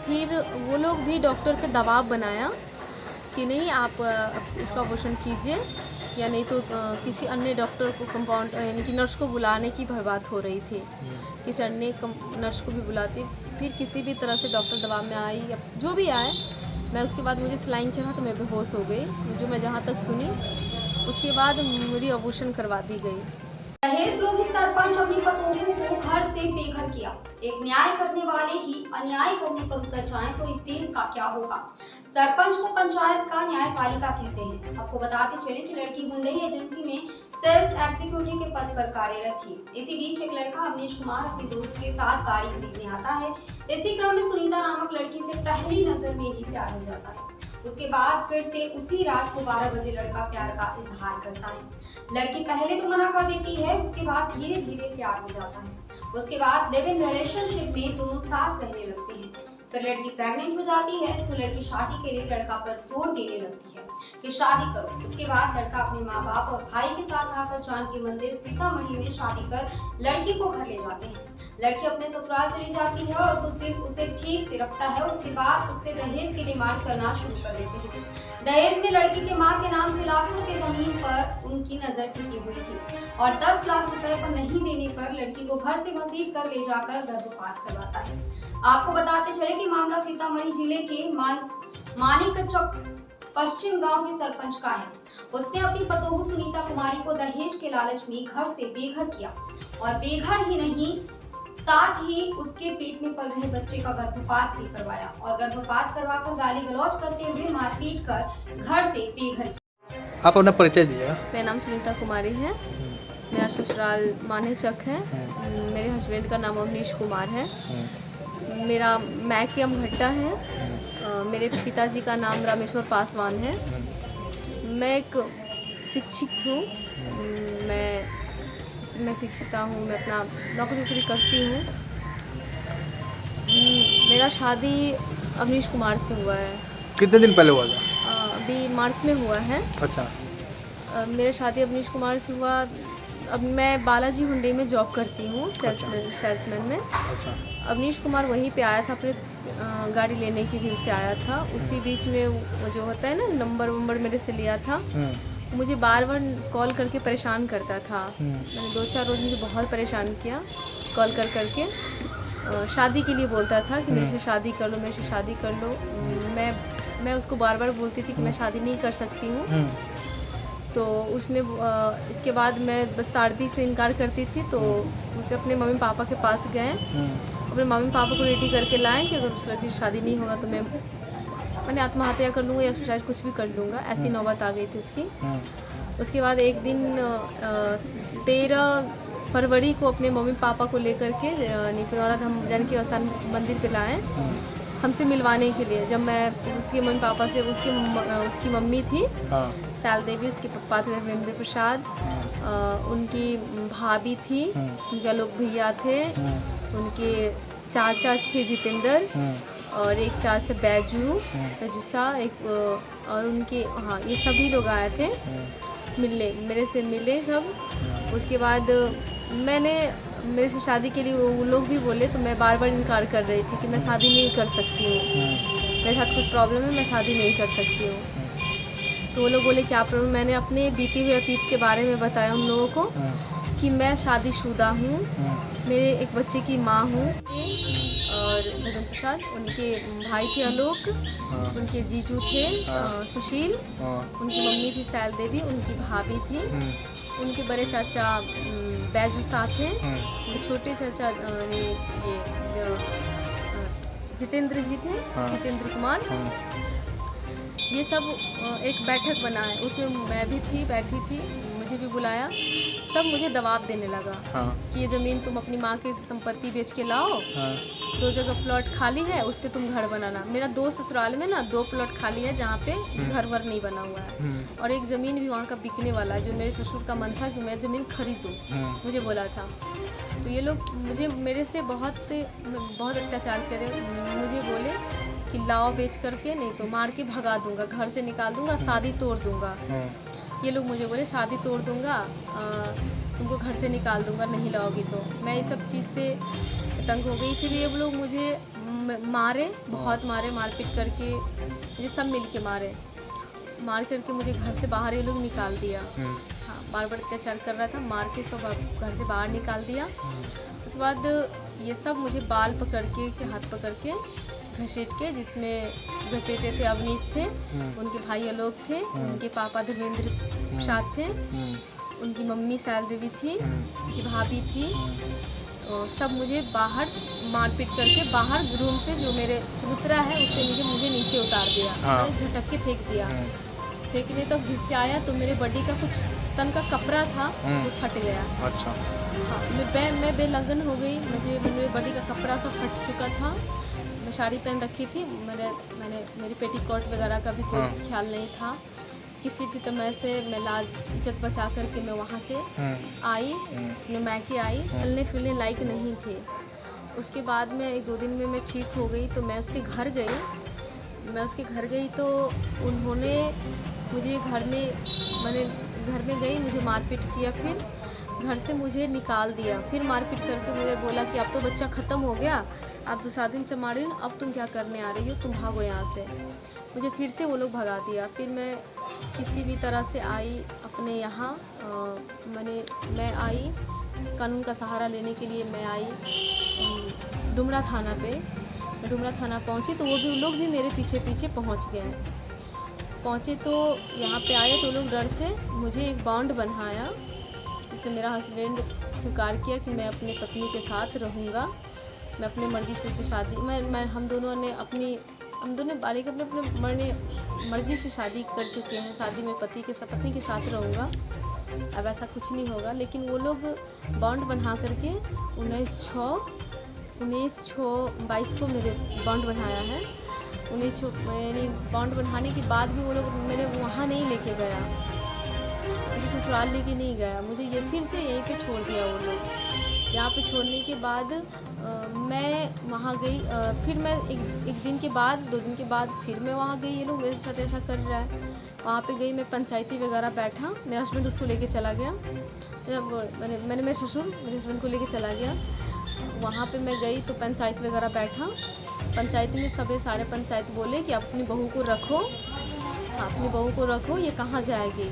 फिर वो लोग भी डॉक्टर पे दबाव बनाया कि नहीं आप इसका ऑपरेशन कीजिए, या नहीं तो किसी अन्य डॉक्टर को, कंपाउंड यानी कि नर्स को बुलाने की बात हो रही थी, किसी अन्य नर्स को भी बुलाती। फिर किसी भी तरह से डॉक्टर दबाव में आई या जो भी आए, मैं उसके बाद मुझे सलाइन चढ़ा तो मैं बेहोश हो गई, जो मैं जहाँ तक सुनी। उसके बाद मेरी ऑपरेशन करवा दी गई। दहेज लोभी सरपंच अपनी पतोहू को घर से बेघर किया। एक न्याय करने वाले ही अन्याय करने पर उतर जाएं तो इस देश का क्या होगा। सरपंच को पंचायत का न्यायपालिका कहते हैं। आपको बताते चले कि लड़की हुंडई एजेंसी में सेल्स एग्जीक्यूटिव के पद पर कार्यरत थी। इसी बीच एक लड़का अवनीश कुमार अपने दोस्त के साथ गाड़ी खरीदने आता है। इसी क्रम में सुनीता नामक लड़की से पहली नजर में ही प्यार हो जाता है। उसके बाद फिर से उसी रात को 12 बजे लड़का प्यार का इजहार करता है। लड़की पहले तो मना कर देती है, उसके बाद धीरे धीरे प्यार हो जाता है। उसके बाद लिव इन रिलेशनशिप में दोनों साथ रहने लगते हैं। फिर लड़की प्रेग्नेंट हो जाती है तो लड़की शादी के लिए लड़का पर जोर देने लगती है कि शादी करो। इसके बाद लड़का अपने माँ बाप और भाई के साथ आकर जानकी मंदिर सीतामढ़ी में शादी कर लड़की को घर ले जाते हैं। लड़की अपने ससुराल चली जाती है और कुछ दिन उसे ठीक से रखता है। उसके बाद उससे दहेज की डिमांड करना शुरू कर देते हैं। दहेज में लड़की के मां के नाम से लाखों की जमीन पर उनकी नजर टिकी हुई थी और 10 लाख रुपए पर नहीं देने पर लड़की को घर से घसीट कर ले जाकर गर्भपात करवाता है। आपको बताते चले कि मामला सीतामढ़ी जिले के मानिकचक पश्चिम गांव के सरपंच का है। उसने अपनी पतोहू सुनीता कुमारी को दहेज के लालच में घर से बेघर किया और बेघर ही नहीं, साथ ही उसके पेट में पल रहे बच्चे का गर्भपात भी करवाया और गर्भपात करवाकर गाली गलौज करते हुए मारपीट कर घर से बेघर किया। आप अपना परिचय दीजिएगा। मेरा नाम सुनीता कुमारी है। मेरा ससुराल मानेचक है। मेरे हस्बैंड का नाम अवनीश कुमार है। मेरा मैके अमघट्टा है। मेरे पिताजी का नाम रामेश्वर पासवान है। मैं एक शिक्षित हूँ। मैं शिक्षिता हूँ। मैं अपना नौकरी करती हूँ। मेरा शादी अवनीश कुमार से हुआ है। कितने दिन पहले हुआ था? अभी मार्च में हुआ है। अच्छा। मेरा शादी अवनीश कुमार से हुआ। अब मैं बालाजी हुंडई में जॉब करती हूँ, सेल्समैन में। अच्छा। अवनीश कुमार वहीं पे आया था, अपने गाड़ी लेने की भी उससे आया था। उसी बीच में वो जो होता है ना, नंबर मेरे से लिया था। मुझे बार बार कॉल करके परेशान करता था। मैंने 2-4 रोज मुझे बहुत परेशान किया कॉल करके। शादी के लिए बोलता था कि मेरे से शादी कर लो, मेरे से शादी कर लो। मैं उसको बार बार बोलती थी कि मैं शादी नहीं कर सकती हूँ। तो उसने इसके बाद मैं बस शादी से इनकार करती थी। तो उसे अपने मम्मी पापा के पास गए, अपने मम्मी पापा को रेडी करके लाए कि अगर उस लड़की से शादी नहीं होगा तो मैंने आत्महत्या कर लूँगा या सुसाइड कुछ भी कर लूँगा। ऐसी नौबत आ गई थी उसकी। उसके बाद एक दिन 13 फरवरी को अपने मम्मी पापा को लेकर के निपुणौरा धाम जानकी स्थान मंदिर पे लाए हमसे मिलवाने के लिए। जब मैं उसके मम्मी पापा से, उसकी मम्मी थी सैल देवी, उसके पप्पा थे धर्मेंद्र प्रसाद, उनकी भाभी थी, उनके लोग भैया थे, उनके चाचा थे जितेंद्र, और एक चाचा बैजू सा, एक और उनके, हाँ, ये सभी लोग आए थे मिलने, मेरे से मिले सब। उसके बाद मेरे से शादी के लिए वो लोग भी बोले, तो मैं बार बार इनकार कर रही थी कि मैं शादी नहीं कर सकती हूँ, मेरे साथ कुछ प्रॉब्लम है, मैं शादी नहीं कर सकती हूँ। तो वो लोग बोले क्या प्रॉब्लम। मैंने अपने बीते हुए अतीत के बारे में बताया उन लोगों को कि मैं शादीशुदा हूँ, मेरे एक बच्चे की माँ हूँ, और धर्मेंद्र प्रसाद, उनके भाई थे आलोक, उनके जीजू थे सुशील, उनकी मम्मी थी सैल देवी, उनकी भाभी थी, उनके बड़े चाचा बैजू साथ थे, उनके छोटे चाचा ये जितेंद्र जी थे, जितेंद्र कुमार। ये सब एक बैठक बना है, उसमें मैं भी थी, बैठी थी, मुझे भी बुलाया। सब मुझे दबाव देने लगा कि ये ज़मीन तुम अपनी माँ की संपत्ति बेच के लाओ, 2 जगह प्लॉट खाली है, उस पर तुम घर बनाना। मेरा दोस्त ससुराल में ना 2 प्लॉट खाली है जहाँ पे घर वर नहीं बना हुआ है, और एक ज़मीन भी वहाँ का बिकने वाला है, जो मेरे ससुर का मन था कि मैं ज़मीन खरीदूँ, मुझे बोला था। तो ये लोग मेरे से बहुत अत्याचार करे। मुझे बोले कि लाओ बेच करके, नहीं तो मार के भगा दूंगा, घर से निकाल दूंगा, शादी तोड़ दूंगा। ये लोग मुझे बोले शादी तोड़ दूंगा, तुमको घर से निकाल दूंगा नहीं लाओगी तो। मैं इस सब चीज़ से तंग हो गई। फिर ये लोग मुझे मारे, बहुत मारे, मारपीट करके मुझे सब मिल के मार करके मुझे घर से बाहर ये लोग निकाल दिया। हाँ, बार बार अत्याचार कर रहा था, मार के सब घर से बाहर निकाल दिया। उसके बाद ये सब मुझे बाल पकड़ के हाथ पकड़ के घसीट के, जिसमें घसीटे थे अवनीश थे, उनके भाई आलोक थे, उनके पापा धर्मेंद्र प्रसाद थे, उनकी मम्मी सैल देवी थी, उनकी भाभी थी, और सब मुझे बाहर मारपीट करके बाहर रूम से जो मेरे चबूतरा है उससे मुझे नीचे उतार दिया, झटक के फेंक दिया। फेंकने तो घिस आया तो मेरे बॉडी का कुछ तन का कपड़ा था वो फट गया। अच्छा। हाँ, मैं बेलगन हो गई, मेरे बॉडी का कपड़ा सब फट चुका था। मैं साड़ी पहन रखी थी, मैंने मेरी पेटीकोट वगैरह का भी कोई ख्याल नहीं था। किसी भी तरह से मैं लाज इज्जत बचा करके मैं वहाँ से आई, मैं मैके आई, चलने फिरने लायक नहीं थे। उसके बाद में 1-2 दिन में मैं ठीक हो गई तो मैं उसके घर गई तो उन्होंने मुझे घर में गई, मुझे मारपीट किया, फिर घर से मुझे निकाल दिया, फिर मारपीट करके मुझे बोला कि अब तो बच्चा ख़त्म हो गया, आप दूसरा दिन चमा रही हो, अब तुम क्या करने आ रही हो, तुम भागो यहाँ से। मुझे फिर से वो लोग भगा दिया। फिर मैं किसी भी तरह से आई अपने यहाँ, मैं आई कानून का सहारा लेने के लिए। मैं आई डुमरा थाना पे, मैं डुमरा थाना पहुँची तो वो लोग भी मेरे पीछे पहुँचे तो यहाँ पे आए तो लोग डर से मुझे एक बॉन्ड बनाया, जिससे मेरा हस्बैंड स्वीकार किया कि मैं अपनी पत्नी के साथ रहूँगा, मैं अपनी मर्ज़ी से शादी हम दोनों बालिका अपने मर्ज़ी से शादी कर चुके हैं। शादी में पत्नी के साथ रहूँगा, अब ऐसा कुछ नहीं होगा। लेकिन वो लोग बॉन्ड बना करके 19/6/22 को मेरे बॉन्ड बनाया है। 19 यानी बॉन्ड बनाने के बाद भी वो लोग मेरे वहाँ नहीं लेके गया, मुझे ससुराल लेके नहीं गया, मुझे ये फिर से यहीं पे छोड़ दिया वो लोग। यहाँ पे छोड़ने के बाद मैं वहाँ गई, फिर मैं एक दिन के बाद 2 दिन के बाद फिर मैं वहाँ गई। ये लोग मेरे साथ ऐसा कर रहा है। वहाँ पे गई मैं, पंचायती वगैरह बैठा, मेरा हस्बैंड उसको लेके चला गया, मैंने मेरे हस्बैंड को लेके चला गया। वहाँ पे मैं गई तो पंचायत वगैरह बैठा, पंचायत में सारे पंचायत बोले कि अपनी बहू को रखो, हाँ अपनी बहू को रखो, ये कहाँ जाएगी।